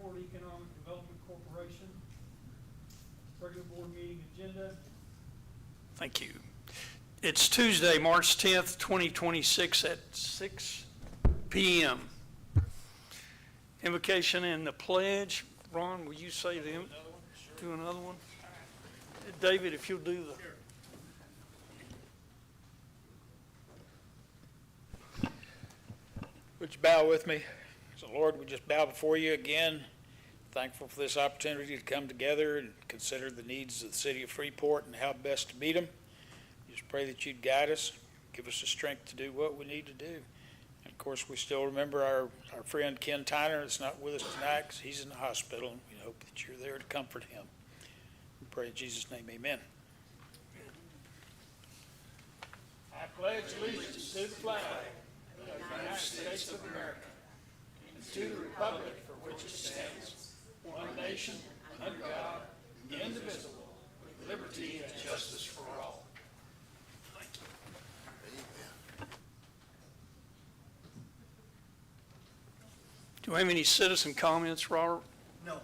Freeport Economic Development Corporation. Regular board meeting agenda. Thank you. It's Tuesday, March 10th, 2026 at 6 p.m. Invocation and the pledge. Ron, will you say them? Do another one? David, if you'll do the... Would you bow with me? So Lord, we just bow before you again, thankful for this opportunity to come together and consider the needs of the city of Freeport and how best to meet them. Just pray that you'd guide us, give us the strength to do what we need to do. And of course, we still remember our friend Ken Tyner that's not with us tonight because he's in the hospital, and we hope that you're there to comfort him. We pray in Jesus' name, amen. I pledge allegiance to the flag of the United States of America and to the republic for which it stands, one nation, under God, indivisible, with liberty and justice for all. Thank you. Do we have any citizen comments, Robert? No.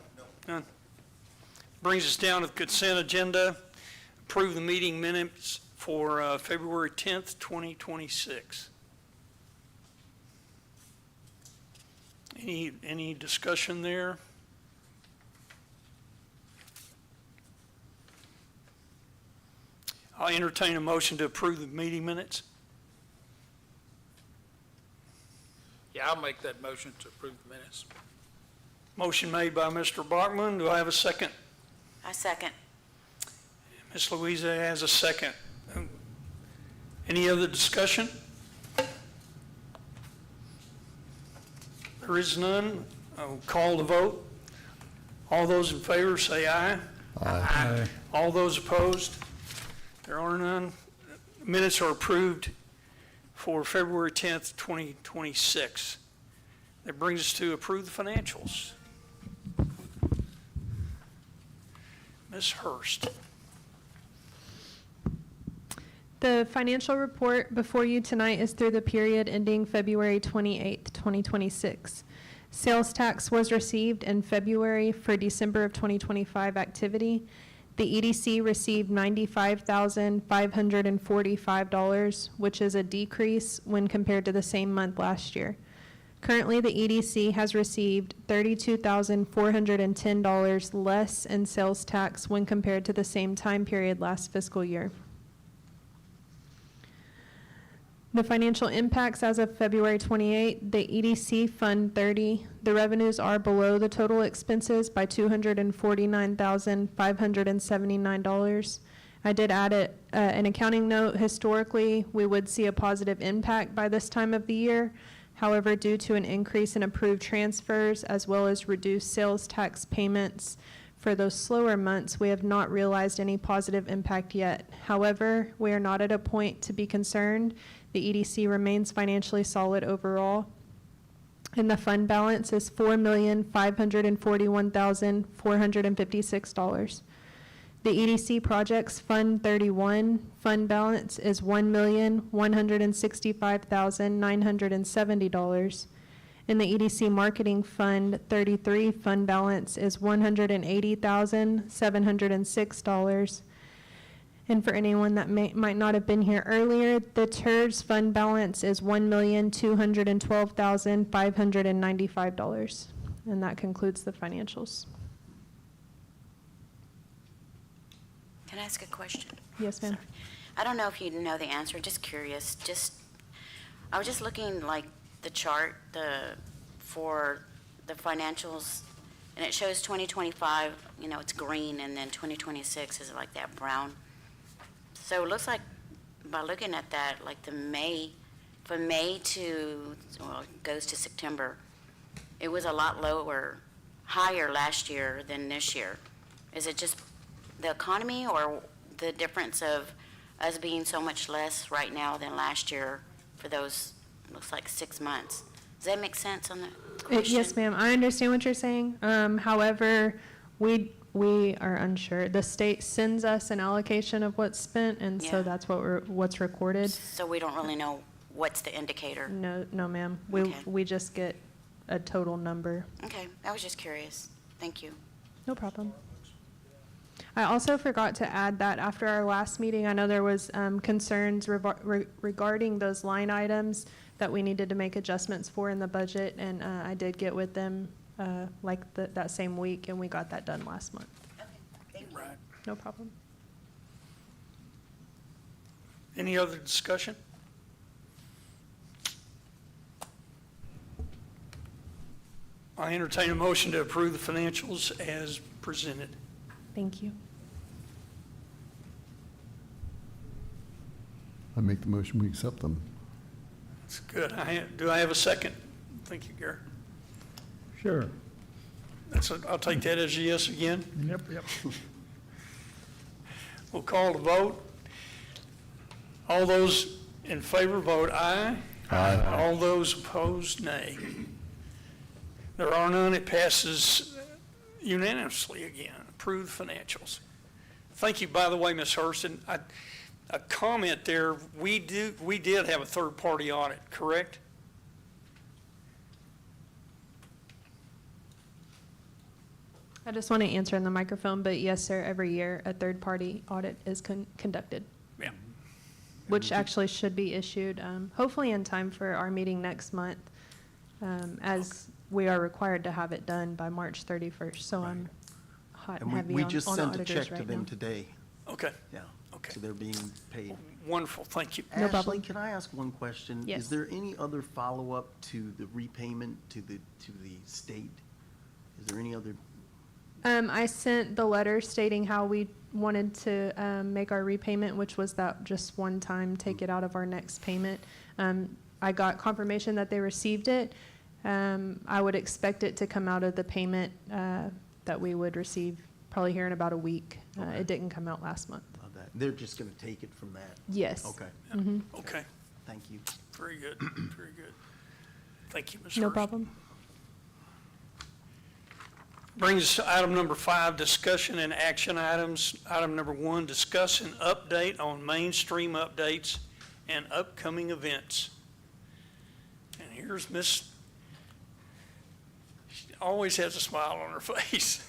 None. Brings us down to the consent agenda. Approve the meeting minutes for February 10th, 2026. Any discussion there? I'll entertain a motion to approve the meeting minutes. Yeah, I'll make that motion to approve the minutes. Motion made by Mr. Bachman. Do I have a second? I second. Ms. Louisa has a second. Any other discussion? There is none. I will call the vote. All those in favor say aye. Aye. All those opposed? There are none. Minutes are approved for February 10th, 2026. That brings us to approve the financials. Ms. Hurst. The financial report before you tonight is through the period ending February 28th, 2026. Sales tax was received in February for December of 2025 activity. The EDC received $95,545, which is a decrease when compared to the same month last year. Currently, the EDC has received $32,410 less in sales tax when compared to the same time period last fiscal year. The financial impacts as of February 28, the EDC Fund 30, the revenues are below the total expenses by $249,579. I did add an accounting note. Historically, we would see a positive impact by this time of the year. However, due to an increase in approved transfers as well as reduced sales tax payments for those slower months, we have not realized any positive impact yet. However, we are not at a point to be concerned. The EDC remains financially solid overall, and the fund balance is $4,541,456. The EDC Projects Fund 31 fund balance is $1,165,970, and the EDC Marketing Fund 33 fund balance is $180,706. And for anyone that might not have been here earlier, the TERS fund balance is $1,212,595. And that concludes the financials. Can I ask a question? Yes, ma'am. Sorry. I don't know if you know the answer, just curious. I was just looking like the chart for the financials, and it shows 2025, it's green, and then 2026 is like that brown. So it looks like, by looking at that, like from May to, it goes to September, it was a lot higher last year than this year. Is it just the economy or the difference of us being so much less right now than last year for those, looks like 6 months? Does that make sense on the question? Yes, ma'am. I understand what you're saying. However, we are unsure. The state sends us an allocation of what's spent, and so that's what's recorded. So we don't really know what's the indicator? No, ma'am. Okay. We just get a total number. Okay, I was just curious. Thank you. No problem. I also forgot to add that after our last meeting, I know there was concerns regarding those line items that we needed to make adjustments for in the budget, and I did get with them that same week, and we got that done last month. Okay, thank you. Right. No problem. Any other discussion? I entertain a motion to approve the financials as presented. Thank you. I make the motion, we accept them. That's good. Do I have a second? Thank you, Gary. Sure. I'll take that as a yes again. Yep. We'll call the vote. All those in favor vote aye. Aye. All those opposed, nay. There are none. It passes unanimously again. Approved financials. Thank you, by the way, Ms. Hurston. A comment there, we did have a third-party audit, correct? I just want to answer in the microphone, but yes, sir, every year a third-party audit is conducted, Yeah. which actually should be issued hopefully in time for our meeting next month, as we are required to have it done by March 31st. So I'm hot and And heavy we on just on sent a auditors check to right them now. today, Okay, yeah. Okay. So they're being paid. wonderful, thank you. No Ashley, problem. can I ask one question? Yes. Is there any other follow-up to the repayment to the state? Is there any other, I sent the letter stating how we wanted to make our repayment, which was that just one time, take it out of our next payment. I got confirmation that they received it. I would expect it to come out of the payment that we would receive probably here in about a week. Okay. It didn't come out last month. of that? They're just gonna take it from that? Yes. Okay, Mhm. Okay, thank you. very good, very good. Thank you, Ms. No Hurst. problem. Brings us to item number 5, discussion and action items. Item number 1, discuss an update on mainstream updates and upcoming events. And here's Miss, she always has a smile on her face.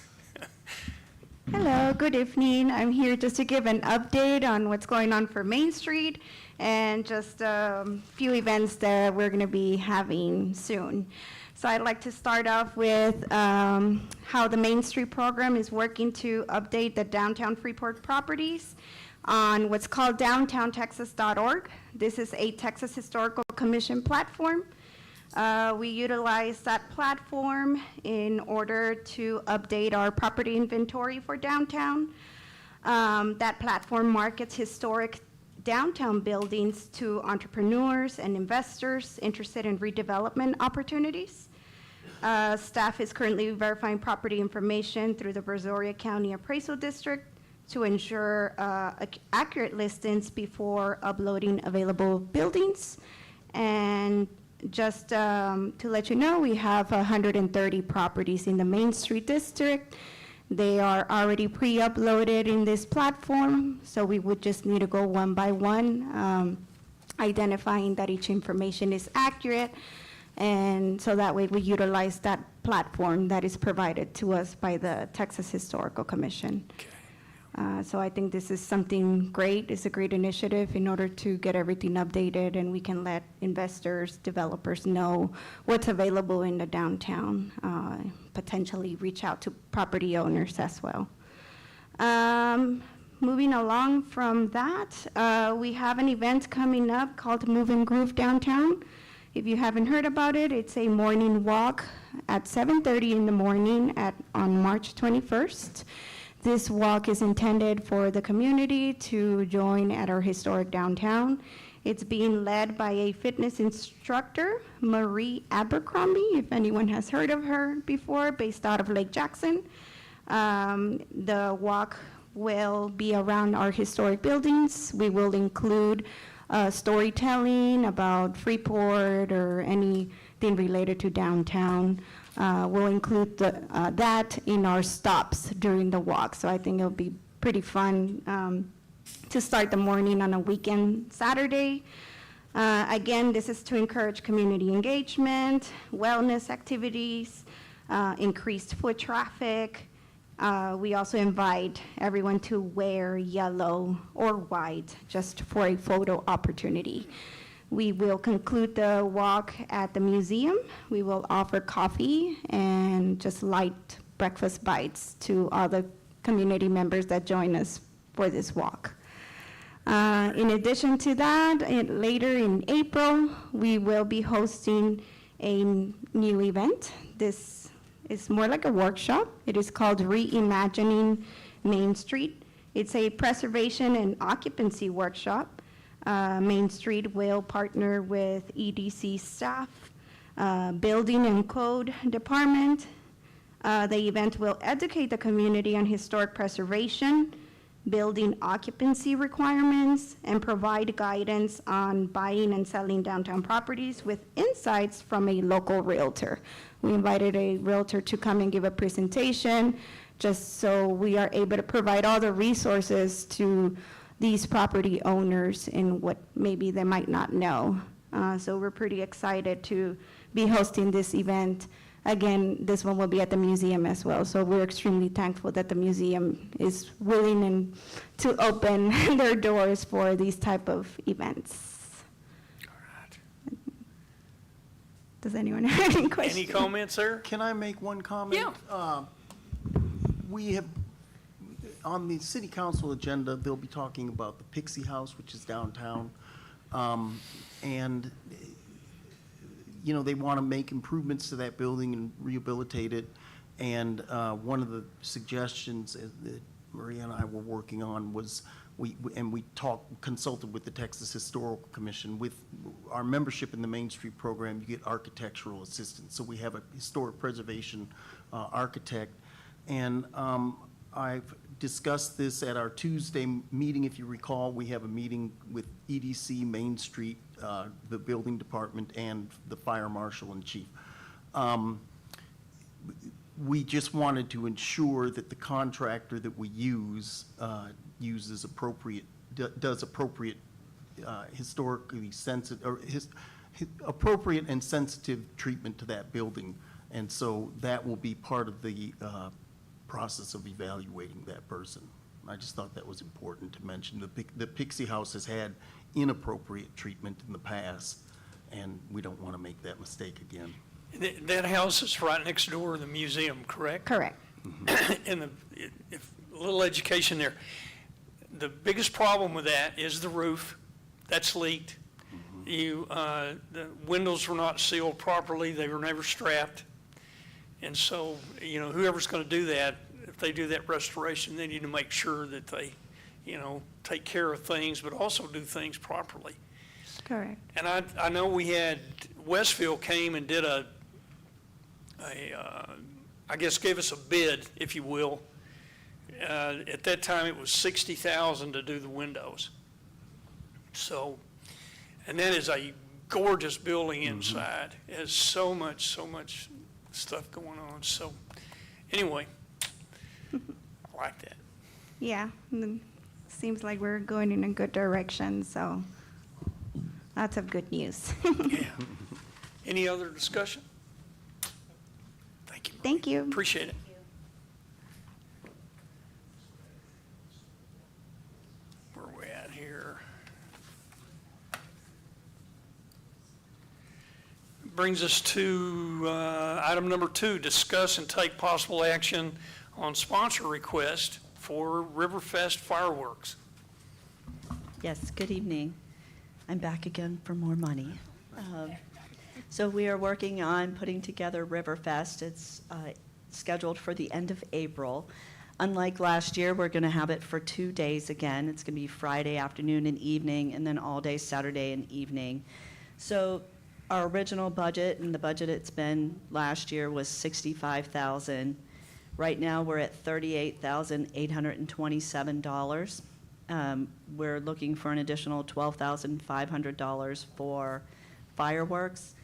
Hello, good evening. I'm here just to give an update on what's going on for Main Street and just a few events that we're going to be having soon. So I'd like to start off with how the Main Street program is working to update the downtown Freeport properties on what's called downtowntexas.org. This is a Texas Historical Commission platform. We utilize that platform in order to update our property inventory for downtown. That platform markets historic downtown buildings to entrepreneurs and investors interested in redevelopment opportunities. Staff is currently verifying property information through the Brazoria County Appraisal District to ensure accurate listings before uploading available buildings. And just to let you know, we have 130 properties in the Main Street District. They are already pre-uploaded in this platform, so we would just need to go one by one, identifying that each information is accurate, and so that way we utilize that platform that is provided to us by the Texas Historical Commission. So I think this is something great. It's a great initiative in order to get everything updated, and we can let investors, developers know what's available in the downtown, potentially reach out to property owners as well. Moving along from that, we have an event coming up called Move and Groove Downtown. If you haven't heard about it, it's a morning walk at 7:30 in the morning on March 21st. This walk is intended for the community to join at our historic downtown. It's being led by a fitness instructor, Marie Abercrombie, if anyone has heard of her before, based out of Lake Jackson. The walk will be around our historic buildings. We will include storytelling about Freeport or anything related to downtown. We'll include that in our stops during the walk. So I think it'll be pretty fun to start the morning on a weekend Saturday. Again, this is to encourage community engagement, wellness activities, increased foot traffic. We also invite everyone to wear yellow or white just for a photo opportunity. We will conclude the walk at the museum. We will offer coffee and just light breakfast bites to all the community members that join us for this walk. In addition to that, later in April, we will be hosting a new event. This is more like a workshop. It is called Reimagining Main Street. It's a preservation and occupancy workshop. Main Street will partner with EDC staff, Building and Code Department. The event will educate the community on historic preservation, building occupancy requirements, and provide guidance on buying and selling downtown properties with insights from a local realtor. We invited a realtor to come and give a presentation, just so we are able to provide all the resources to these property owners in what maybe they might not know. So we're pretty excited to be hosting this event. Again, this one will be at the museum as well, so we're extremely thankful that the museum is willing and to open their doors for these type of events. All right. Does anyone have any questions? Any comments there? Can I make one comment? Yeah. We have, on the city council agenda, they'll be talking about the Pixie House, which is downtown. And you know, they want to make improvements to that building and rehabilitate it. And one of the suggestions that Maria and I were working on was, we consulted with the Texas Historical Commission. With our membership in the Main Street program, you get architectural assistance. So we have a historic preservation architect. And I've discussed this at our Tuesday meeting. If you recall, we have a meeting with EDC, Main Street, the building department, and the fire marshal and chief. We just wanted to ensure that the contractor that we use does appropriate historically sensitive, or appropriate and sensitive treatment to that building. And so that will be part of the process of evaluating that person. I just thought that was important to mention. The Pixie House has had inappropriate treatment in the past, and we don't want to make that mistake again. That house is right next door to the museum, correct? Correct. And if a little education there. The biggest problem with that is the roof. That's leaked. The windows were not sealed properly. They were never strapped. And so, you know, whoever's going to do that, if they do that restoration, they need to make sure that they, you know, take care of things, but also do things properly. Correct. And I know we had, Westfield came and did I guess gave us a bid, if you will. At that time, it was $60,000 to do the windows. So, and that is a gorgeous building inside. It has so much stuff going on. So, anyway, I like that. Yeah, seems like we're going in a good direction, so lots of good news. Yeah. Any other discussion? Thank you. Thank you. Appreciate it. Where are we at here? Brings us to item number 2, discuss and take possible action on sponsor request for Riverfest fireworks. Yes, good evening. I'm back again for more money. So we are working on putting together Riverfest. It's scheduled for the end of April. Unlike last year, we're going to have it for 2 days again. It's going to be Friday afternoon and evening, and then all day Saturday and evening. So our original budget, and the budget it's been last year, was $65,000. Right now, we're at $38,827. We're looking for an additional $12,500 for fireworks.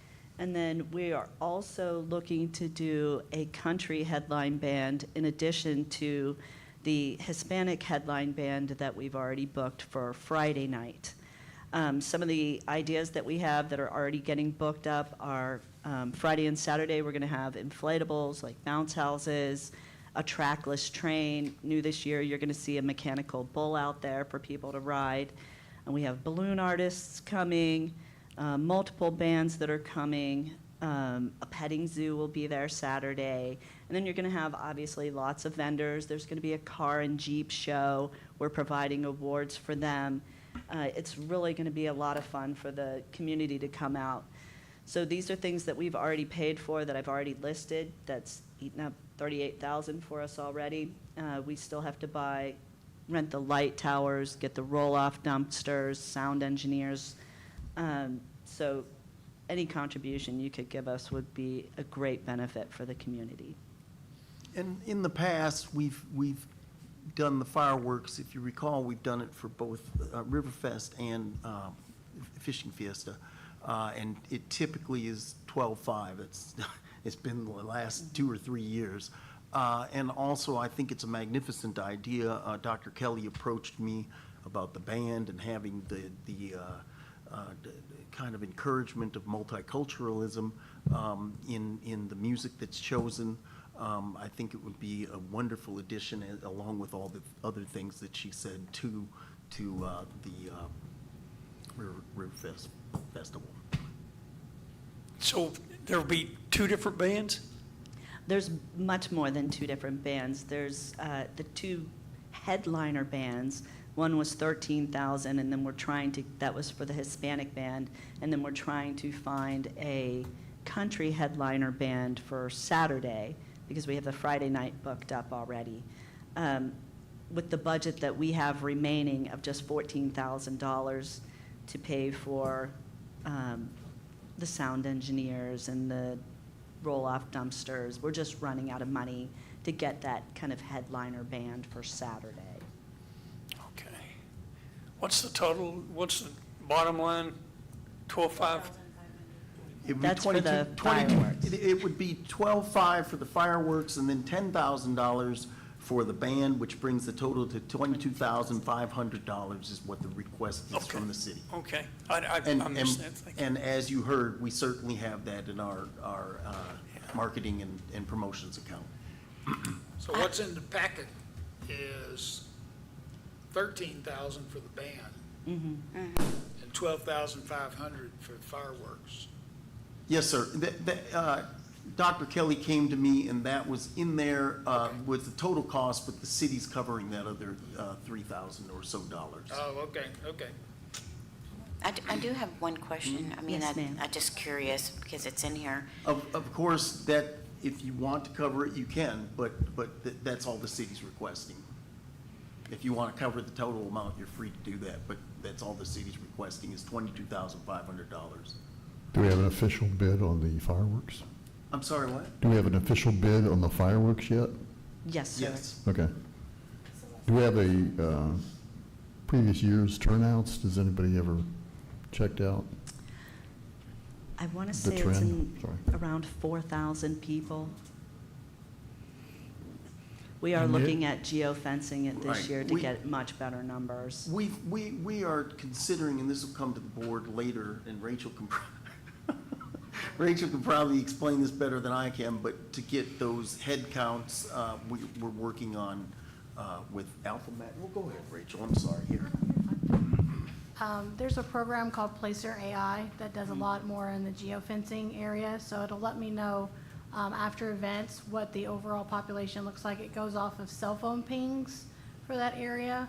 And then we are also looking to do a country headline band in addition to the Hispanic headline band that we've already booked for Friday night. Some of the ideas that we have that are already getting booked up are Friday and Saturday, we're going to have inflatables like bounce houses, a trackless train. New this year, you're going to see a mechanical bull out there for people to ride. And we have balloon artists coming, multiple bands that are coming. A petting zoo will be there Saturday. And then you're going to have, obviously, lots of vendors. There's going to be a car and Jeep show. We're providing awards for them. It's really going to be a lot of fun for the community to come out. So these are things that we've already paid for, that I've already listed. That's eaten up $38,000 for us already. We still have to rent the light towers, get the roll-off dumpsters, sound engineers. So any contribution you could give us would be a great benefit for the community. And in the past, we've done the fireworks. If you recall, we've done it for both Riverfest and Fishing Fiesta. And it typically is 12/5. It's been the last 2 or 3 years. And also, I think it's a magnificent idea. Dr. Kelly approached me about the band and having the kind of encouragement of multiculturalism in the music that's chosen. I think it would be a wonderful addition, along with all the other things that she said, to the Riverfest Festival. So there'll be 2 different bands? There's much more than 2 different bands. There's the 2 headliner bands. One was $13,000, and then that was for the Hispanic band, and then we're trying to find a country headliner band for Saturday, because we have the Friday night booked up already. With the budget that we have remaining of just $14,000 to pay for the sound engineers and the roll-off dumpsters, we're just running out of money to get that kind of headliner band for Saturday. Okay. What's the total, what's the bottom line? 12.5? It would be That's for the 22 fireworks. It would be 12.5 for the fireworks, and then $10,000 for the band, which brings the total to $22,500 is what the request is Okay. from the city. Okay. I And, understand. Thank you. and as you heard, we certainly have that in our marketing and promotions account. So what's in the packet is 13,000 for the band and 12,500 for fireworks. Yes, sir. Dr. Kelly came to me, and that was in there with the total cost, but the city's covering that other $3,000 or so dollars. Oh, okay. I do have one question. I mean, Yes, ma'am. I'm just curious because it's in here. Of course, that, if you want to cover it, you can, but that's all the city's requesting. If you want to cover the total amount, you're free to do that, but that's all the city's requesting is $22,500. Do we have an official bid on the fireworks? I'm sorry, what? Do we have an official bid on the fireworks yet? Yes, sir. Yes. Okay. Do we have a previous year's turnouts? Does anybody ever checked out? I want to The say it's trend, sorry. around 4,000 people. We are And looking at geofencing it this Right. year to get much better numbers. We are considering, and this will come to the board later, and Rachel can, Rachel can probably explain this better than I can, but to get those head counts, we're working on with AlphaMet. Well, go ahead, Rachel, I'm sorry, here. There's a program called Placer AI that does a lot more in the geofencing area, so it'll let me know after events what the overall population looks like. It goes off of cell phone pings for that area.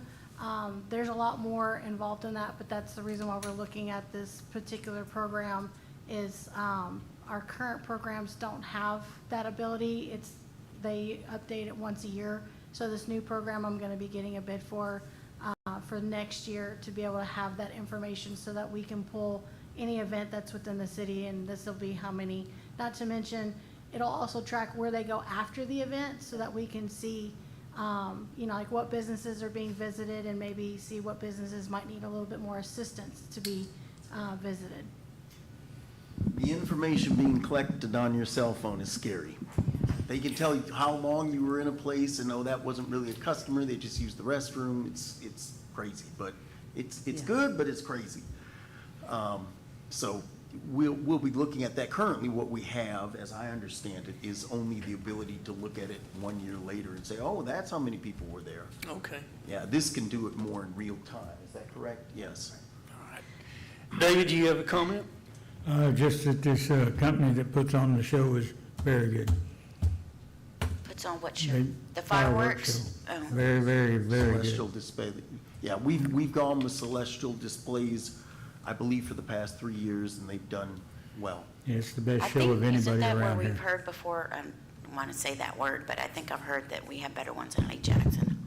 There's a lot more involved in that, but that's the reason why we're looking at this particular program is our current programs don't have that ability. They update it once a year. So this new program I'm going to be getting a bid for next year to be able to have that information so that we can pull any event that's within the city, and this will be how many. Not to mention, it'll also track where they go after the event so that we can see, like what businesses are being visited and maybe see what businesses might need a little bit more assistance to be visited. The information being collected on your cell phone is scary. They can tell you how long you were in a place and, oh, that wasn't really a customer, they just used the restroom. It's crazy, but it's Yeah. good, but it's crazy. So we'll be looking at that. Currently, what we have, as I understand it, is only the ability to look at it 1 year later and say, oh, that's how many people were there. Okay. Yeah, this can do it more in real time. Is that correct? Yes. All right. David, do you have a comment? Just that this company that puts on the show is very good. Puts on what show? They- The fireworks? show. Oh. Very, very, very Celestial good. display. Yeah, we've gone with Celestial Displays, I believe, for the past 3 years, and they've done well. It's the best I show think, of isn't anybody that where around we've here. heard before, I don't want to say that word, but I think I've heard that we have better ones in Lake Jackson.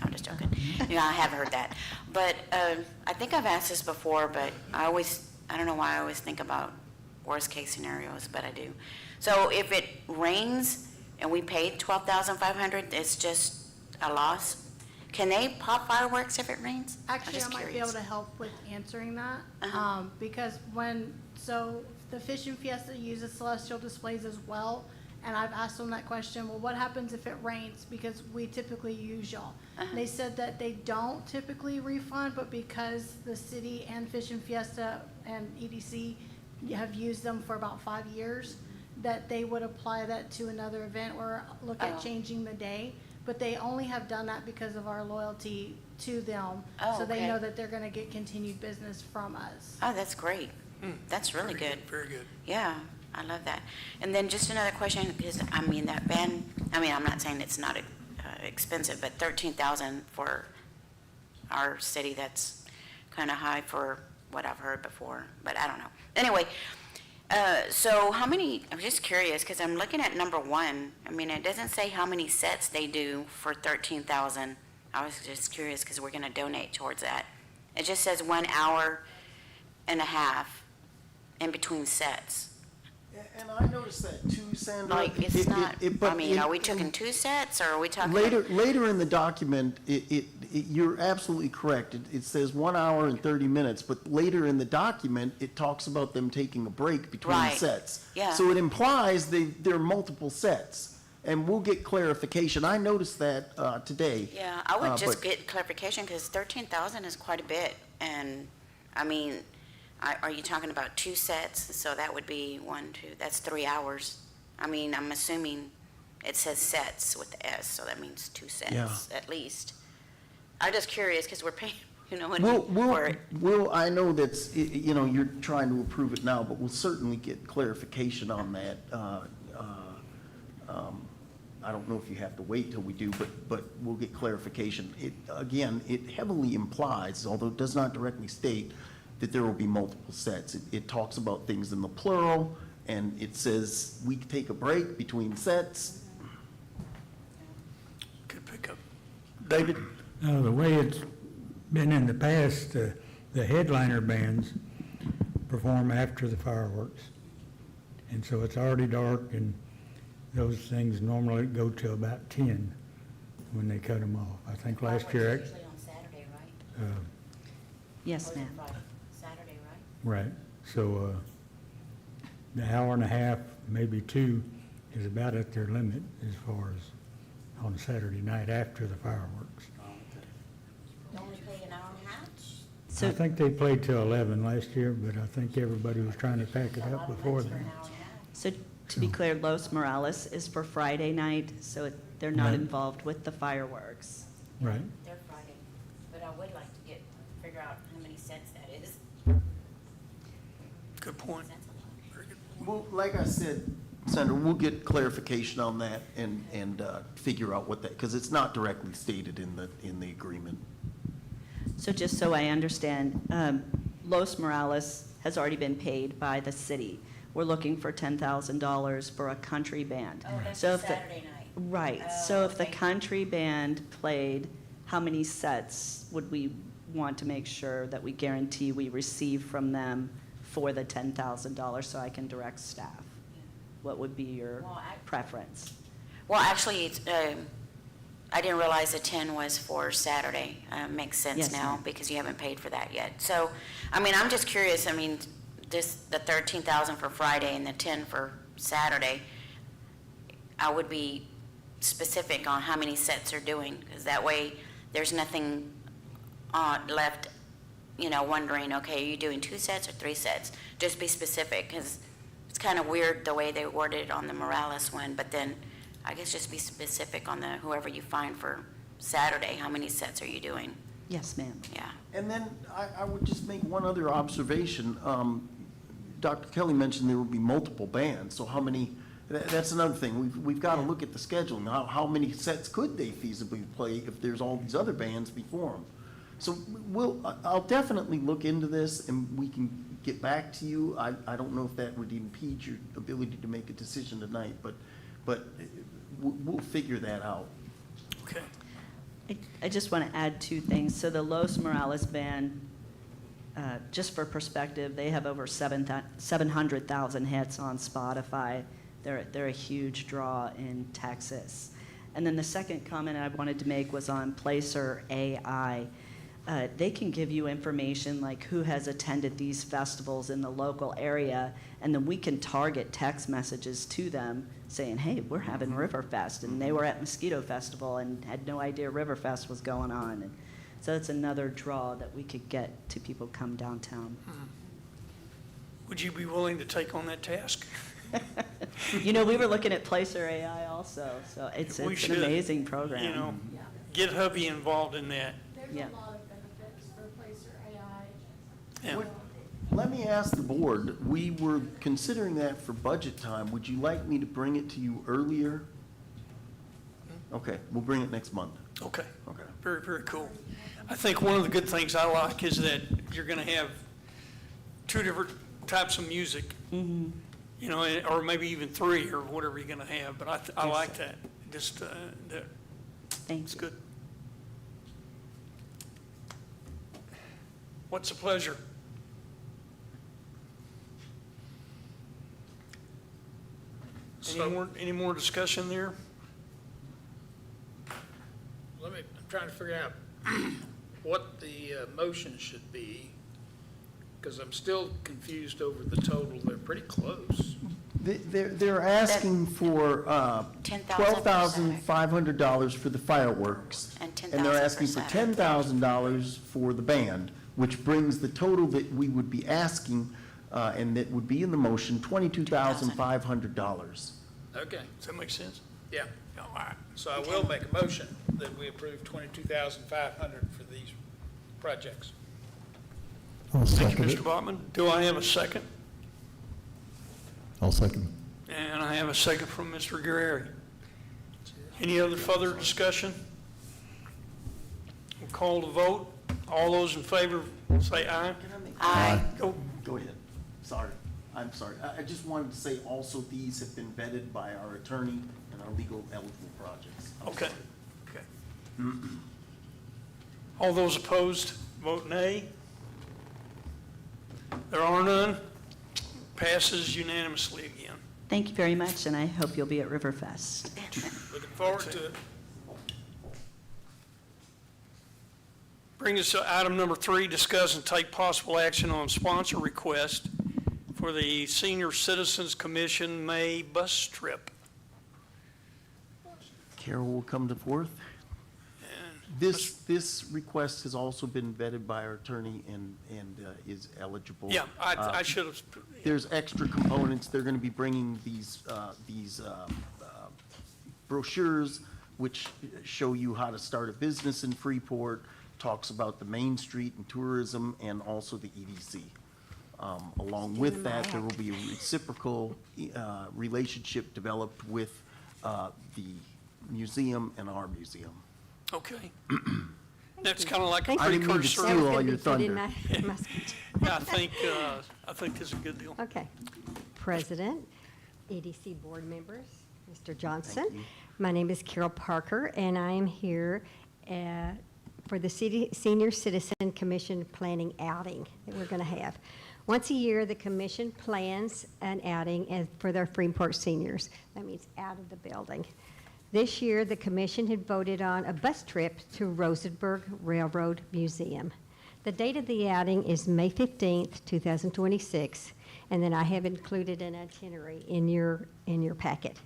I'm just joking. Yeah, I have heard that. But I think I've asked this before, but I don't know why I always think about worst-case scenarios, but I do. So if it rains and we paid $12,500, it's just a loss? Can they pop fireworks if it rains? I'm Actually, I just might be curious. able to help with answering that. Uh-huh. Because so the Fishing Fiesta uses Celestial Displays as well. And I've asked them that question, well, what happens if it rains? Because we typically use y'all. Uh-huh. They said that they don't typically refund, but because the city and Fishing Fiesta and EDC have used them for about 5 years, that they would apply that to another event or look at Oh. changing the day. But they only have done that because of our loyalty to them. Oh, So they okay. know that they're gonna get continued business from us. Oh, that's great. That's really Very good. Very good. Yeah, I love that. And then just another question, because, I mean, that band, I mean, I'm not saying it's not expensive, but 13,000 for our city, that's kind of high for what I've heard before, but I don't know. Anyway, so how many, I'm just curious, because I'm looking at number 1. I mean, it doesn't say how many sets they do for 13,000. I was just curious, because we're going to donate towards that. It just says 1 hour and a half in between sets. And I noticed that too, Sandra. Like, it's not, but I mean, are we in- talking 2 sets, or are we talking? Later in the document, you're absolutely correct. It says 1 hour and 30 minutes, but later in the document, it talks about them taking a break between Right. sets. Yeah. So it implies there are multiple sets, and we'll get clarification. I noticed that today. Yeah, I would just but- get clarification, because 13,000 is quite a bit, and, I mean, are you talking about 2 sets? So that would be 1, 2, that's 3 hours. I mean, I'm assuming it says sets with the S, so that means 2 sets, Yeah. at least. I'm just curious, because we're paying, We'll, for it. I know that's, you're trying to approve it now, but we'll certainly get clarification on that. I don't know if you have to wait till we do, but we'll get clarification. Again, it heavily implies, although it does not directly state, that there will be multiple sets. It talks about things in the plural, and it says we can take a break between sets. Good pickup. David? The way it's been in the past, the headliner bands perform after the fireworks. And so it's already dark, and those things normally go till about 10 when they cut them off. I think last year, Usually on Saturday, right? Yes, Or ma'am. Friday? Saturday, right? right, so the hour and a half, maybe 2, is about at their limit as far as on Saturday night after the fireworks. Only pay an hour and a half? So I think they played till 11 last year, but I think everybody was trying to pack it A lot up of before money for an then. hour and a half. So to be clear, Los Morales is for Friday night, so they're not Right. involved with the fireworks. Right. They're Friday, but I would like to figure out how many sets that is. Good point. That's a lot. Very good. Well, like I said, Sandra, we'll get clarification on that and figure out what that, because it's not directly stated in the agreement. So just so I understand, Los Morales has already been paid by the city. We're looking for $10,000 for a country band. Oh, that's So a if the- Saturday night. Right, Oh, so if the okay. country band played, how many sets would we want to make sure that we guarantee we receive from them for the $10,000 so I can direct staff? What would be your Well, preference? Well, actually, I didn't realize the 10 was for Saturday. Makes sense Yes, now, ma'am. because you haven't paid for that yet. So, I mean, I'm just curious, I mean, the 13,000 for Friday and the 10 for Saturday, I would be specific on how many sets they're doing, because that way, there's nothing left wondering, okay, are you doing 2 sets or 3 sets? Just be specific, because it's kind of weird the way they worded it on the Morales one, but then I guess just be specific on whoever you find for Saturday, how many sets are you doing? Yes, ma'am. Yeah. And then I would just make one other observation. Dr. Kelly mentioned there will be multiple bands, so how many, that's another thing. We've got to look at the schedule. Now, how many sets could they feasibly play if there's all these other bands before them? So I'll definitely look into this, and we can get back to you. I don't know if that would impede your ability to make a decision tonight, but we'll figure that out. Okay. I just want to add 2 things. So the Los Morales Band, just for perspective, they have over 700,000 hits on Spotify. They're a huge draw in Texas. And then the second comment I wanted to make was on Placer AI. They can give you information like who has attended these festivals in the local area, and then we can target text messages to them saying, hey, we're having Riverfest, and they were at Mosquito Festival and had no idea Riverfest was going on. And so it's another draw that we could get to people come downtown. Would you be willing to take on that task? We were looking at Placer AI also, so it's We an should, amazing program. Get hubby involved in that. There's Yeah. a lot of benefits for Placer AI. Yeah. Let me ask the board, we were considering that for budget time. Would you like me to bring it to you earlier? Okay, we'll bring it next month. Okay. Okay. Very, very cool. I think one of the good things I like is that you're going to have 2 different types of music, or maybe even 3 or whatever you're going to have. But I Yes, like sir. that. Just Thank it's you. good. What's the pleasure? Any more discussion there? I'm trying to figure out what the motion should be, because I'm still confused over the total. They're pretty close. They're asking for $12,500 for the fireworks. And $10,000 And they're asking for for Saturday. $10,000 for the band, which brings the total that we would be asking, and that would be in the motion, $22,500. Okay, Does that make sense? yeah. All right. So I will make a motion that we approve $22,500 for these projects. I'll Thank you, second Mr. it. Bachman. Do I have a second? I'll second. And I have a second from Mr. Guerrieri. Any other further discussion? We'll call the vote. All those in favor, say aye. Aye. Go. Go ahead. Sorry. I'm sorry. I just wanted to say also these have been vetted by our attorney and our legal eligible projects. I'm Okay. sorry. Okay. All those opposed, vote nay. There are none. Passes unanimously again. Thank you very much, and I hope you'll be at Riverfest. Looking forward to it. Bring us to item number 3, discuss and take possible action on sponsor request for the Senior Citizens Commission May bus trip. Carol will come to forth. This request has also been vetted by our attorney and is eligible. Yeah, I should have, There's extra components. They're going to be bringing these brochures which show you how to start a business in Freeport, talks about the Main Street and tourism, and also the EDC. Along with that, there will be a reciprocal relationship developed with the museum and our museum. okay. That's kind of like a Thank I didn't mean to precursor. steal all your thunder. Yeah, I think this is a good deal. Okay. President, EDC board members, Mr. Johnson. you. My name is Carol Parker, and I am here for the Senior Citizen Commission planning outing that we're going to have. Once a year, the commission plans an outing for their Freeport seniors. That means out of the building. This year, the commission had voted on a bus trip to Rosenberg Railroad Museum. The date of the outing is May 15th, 2026, and then I have included an itinerary in your packet.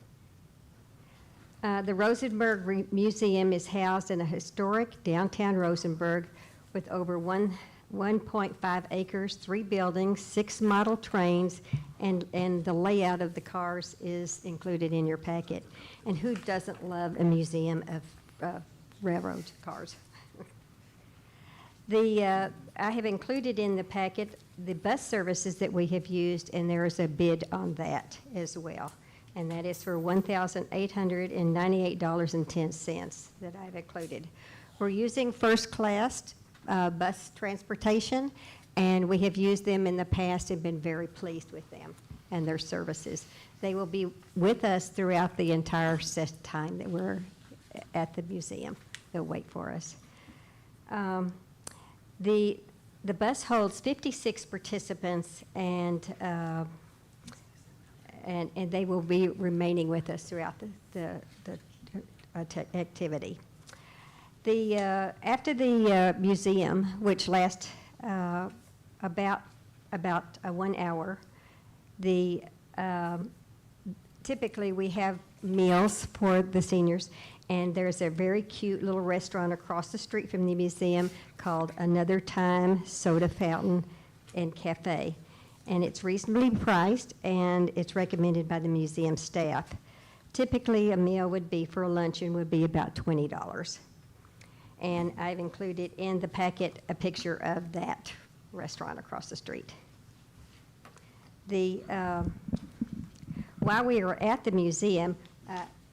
The Rosenberg Museum is housed in a historic downtown Rosenberg with over 1.5 acres, 3 buildings, 6 model trains, and the layout of the cars is included in your packet. And who doesn't love a museum of railroad cars? I have included in the packet the bus services that we have used, and there is a bid on that as well. And that is for $1,898.10 that I've included. We're using first-class bus transportation, and we have used them in the past and been very pleased with them and their services. They will be with us throughout the entire set time that we're at the museum. They'll wait for us. The bus holds 56 participants, and they will be remaining with us throughout the activity. After the museum, which lasts about 1 hour, typically we have meals for the seniors, and there's a very cute little restaurant across the street from the museum called Another Time Soda Fountain and Cafe. And it's reasonably priced, and it's recommended by the museum staff. Typically, a meal would be for a luncheon would be about $20. And I've included in the packet a picture of that restaurant across the street. While we are at the museum,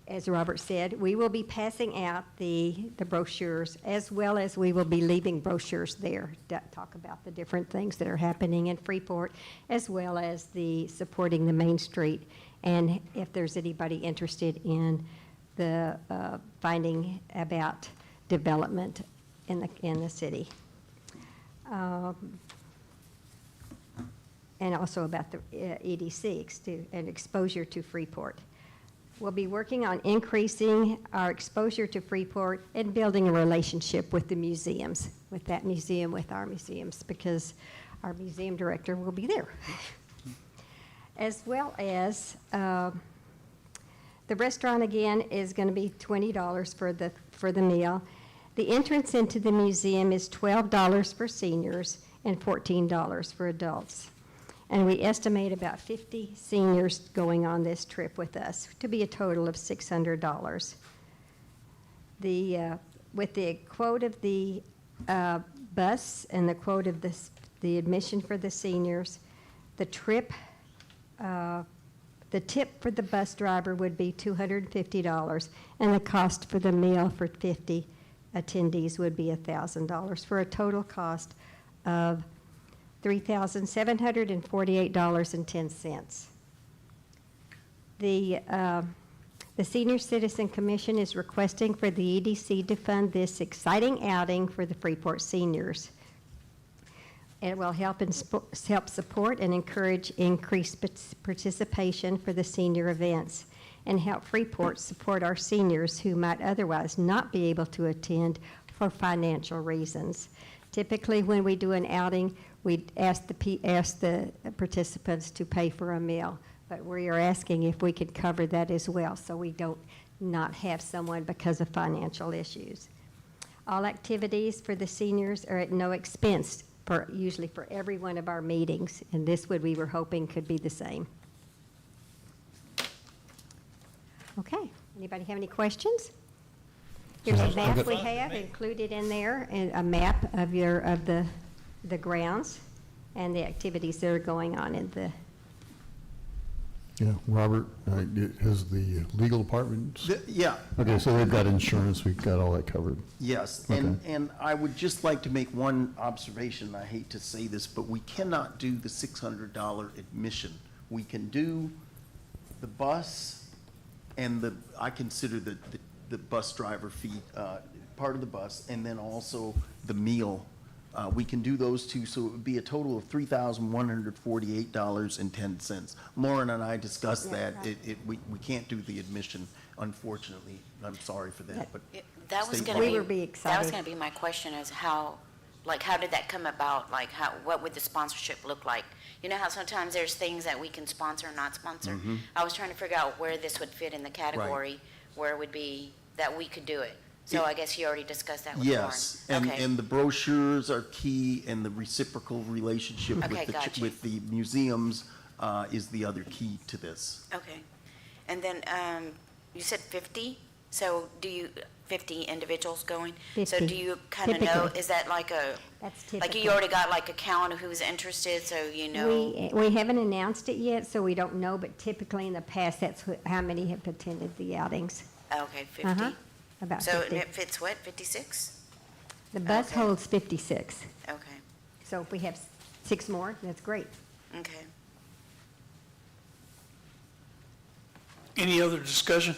as Robert said, we will be passing out the brochures, as well as we will be leaving brochures there that talk about the different things that are happening in Freeport, as well as the supporting the Main Street, and if there's anybody interested in the finding about development in the city. And also about the EDC and exposure to Freeport. We'll be working on increasing our exposure to Freeport and building a relationship with the museums, with that museum, with our museums, because our museum director will be there. As well as the restaurant, again, is going to be $20 for the meal. The entrance into the museum is $12 for seniors and $14 for adults. And we estimate about 50 seniors going on this trip with us, to be a total of $600. With the quote of the bus and the quote of the admission for the seniors, the tip for the bus driver would be $250, and the cost for the meal for 50 attendees would be $1,000, for a total cost of $3,748.10. The Senior Citizen Commission is requesting for the EDC to fund this exciting outing for the Freeport seniors. It will help support and encourage increased participation for the senior events, and help Freeport support our seniors who might otherwise not be able to attend for financial reasons. Typically, when we do an outing, we ask the participants to pay for a meal, but we are asking if we could cover that as well, so we don't not have someone because of financial issues. All activities for the seniors are at no expense, usually for every one of our meetings, and this we were hoping could be the same. Okay, anybody have any questions? Here's a map we have included in there, and a map of the grounds and the activities that are going on in the. Yeah, Robert, has the legal department? Yeah. Okay, so they've got insurance, we've got all that covered. Yes, Okay. and I would just like to make one observation. I hate to say this, but we cannot do the $600 admission. We can do the bus and I consider the bus driver fee, part of the bus, and then also the meal. We can do those two, so it would be a total of $3,148.10. Lauren and I discussed that. We can't do the admission, unfortunately. I'm sorry for that, but. That was state gonna law- be. We would be excited. That was gonna be my question, is how did that come about? What would the sponsorship look like? You know how sometimes there's things that we can sponsor or not sponsor? Mhm. I was trying to figure out where this would fit in the category, where it would be that we could do it. So I guess you already discussed that with Lauren. Yes, Okay. and the brochures are key, and the reciprocal relationship Okay, gotcha. with the museums is the other key to this. Okay. And then, you said 50? So do you, 50 individuals going? So 50, do you kind of know, typically. is that like a, That's like you typical. already got like a count of who's interested, so you know? We haven't announced it yet, so we don't know, but typically in the past, that's how many have attended the outings. Okay, 50. Uh-huh, about So 50. it fits what, 56? The bus okay. holds 56, Okay, so if we have 6 more, that's great. okay. Any other discussion?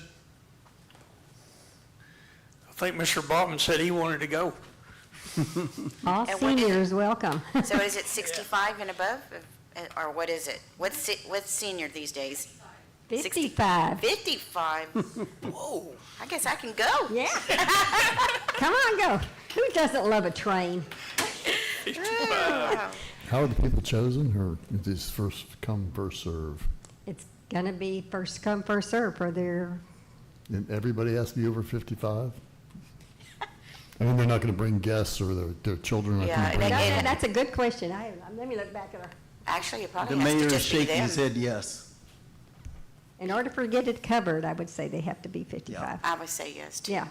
I think Mr. Bachman said he wanted to go. All And what is it? seniors, welcome. So is it 65 and above, or what is it? What's senior these days? 55. 55? Whoa, I guess I can go. Yeah. Come on, go. Who doesn't love a train? Wow. How are the people chosen, or is this first come, first serve? It's gonna be first come, first serve for their, And everybody has to be over 55? I mean, they're not going to bring guests, or their children aren't Yeah, going to bring and them. again- that's a good question. Let me look back at our, Actually, it The probably has mayor to is just be shaking them. his head yes. in order for get it covered, I would say they have to be 55. I would say yes, too. Yeah.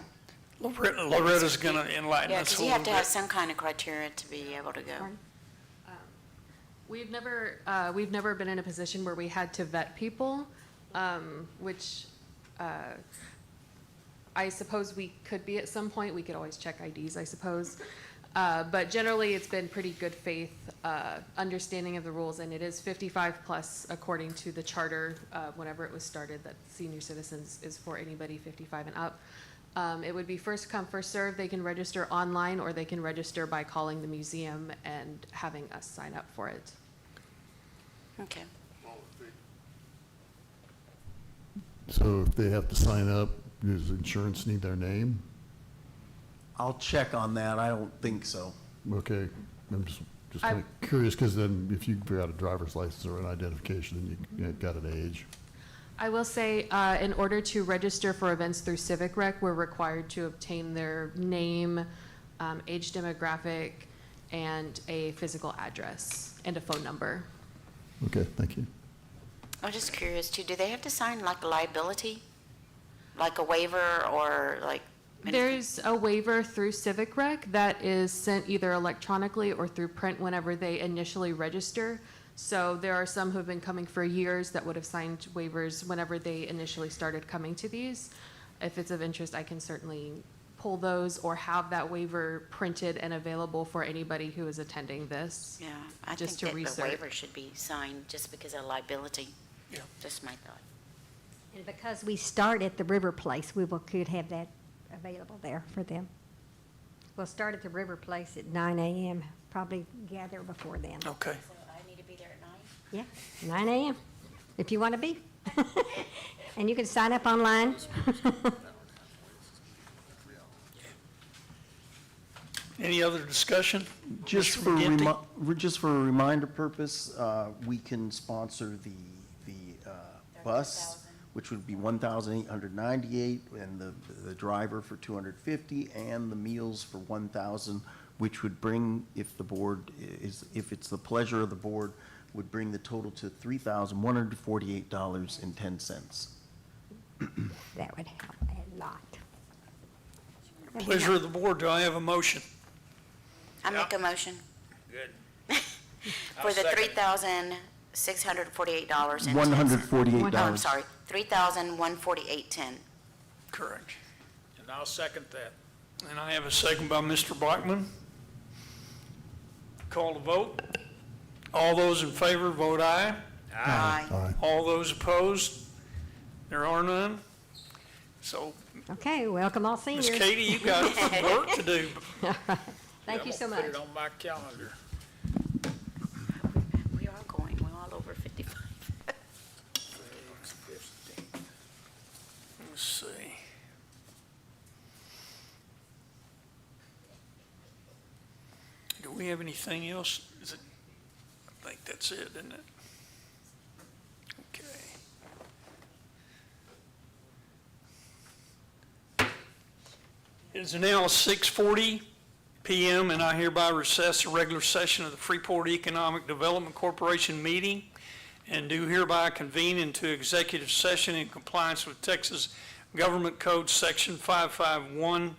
Loretta's going to enlighten Yeah, us because a you little have to have bit. some kind of criteria to be able to go. We've never been in a position where we had to vet people, which I suppose we could be at some point. We could always check IDs, I suppose. But generally, it's been pretty good faith, understanding of the rules, and it is 55 plus according to the charter, whenever it was started, that senior citizens is for anybody 55 and up. It would be first come, first serve. They can register online, or they can register by calling the museum and having us sign up for it. Okay. So if they have to sign up, does insurance need their name? I'll check on that, I don't think so. Okay, I'm just kind of curious, because then if you've got a driver's license or an identification, then you've got an age. I will say, in order to register for events through Civic Rec, we're required to obtain their name, age demographic, and a physical address and a phone number. Okay, thank you. I'm just curious, too, do they have to sign like a liability? Like a waiver or like? anything? There's a waiver through Civic Rec that is sent either electronically or through print whenever they initially register. So there are some who have been coming for years that would have signed waivers whenever they initially started coming to these. If it's of interest, I can certainly pull those or have that waiver printed and available for anybody who is attending this. Yeah, I think just to that the research. waiver should be signed just because of liability. Yeah. Just my thought. And because we start at the River Place, could have that available there for them. We'll start at the River Place at 9 a.m., probably gather before then. Okay. So I need to be there at 9? Yeah, 9 a.m., if you want to be. And you can sign up online. Any other discussion? Just Mr. for, McGinty? just for a reminder purpose, we can sponsor the bus, which would be $1,898, and the driver for $250, and the meals for $1,000, which would bring, if the board if it's the pleasure of the board, would bring the total to $3,148.10. That would help a lot. Pleasure of the board, do I have a motion? I make a motion Good. for the second. $3,648. $148. Oh, I'm sorry, $3,148.10. Correct. And I'll second that. And I have a second by Mr. Blackman. Call to vote. All those in favor, vote aye. Aye. Aye. All those opposed, there are none. So, Okay, welcome all Ms. seniors. Katie, you got work to do. Thank you so I'm much. gonna put it on my calendar. We are going, we're all over 55. Let's see. Do we have anything else? Is it, I think that's it, isn't it? Okay. It is now 6:40 PM, and I hereby recess the regular session of the Freeport Economic Development Corporation meeting, and do hereby convene into executive session in compliance with Texas Government Code Section 551.071.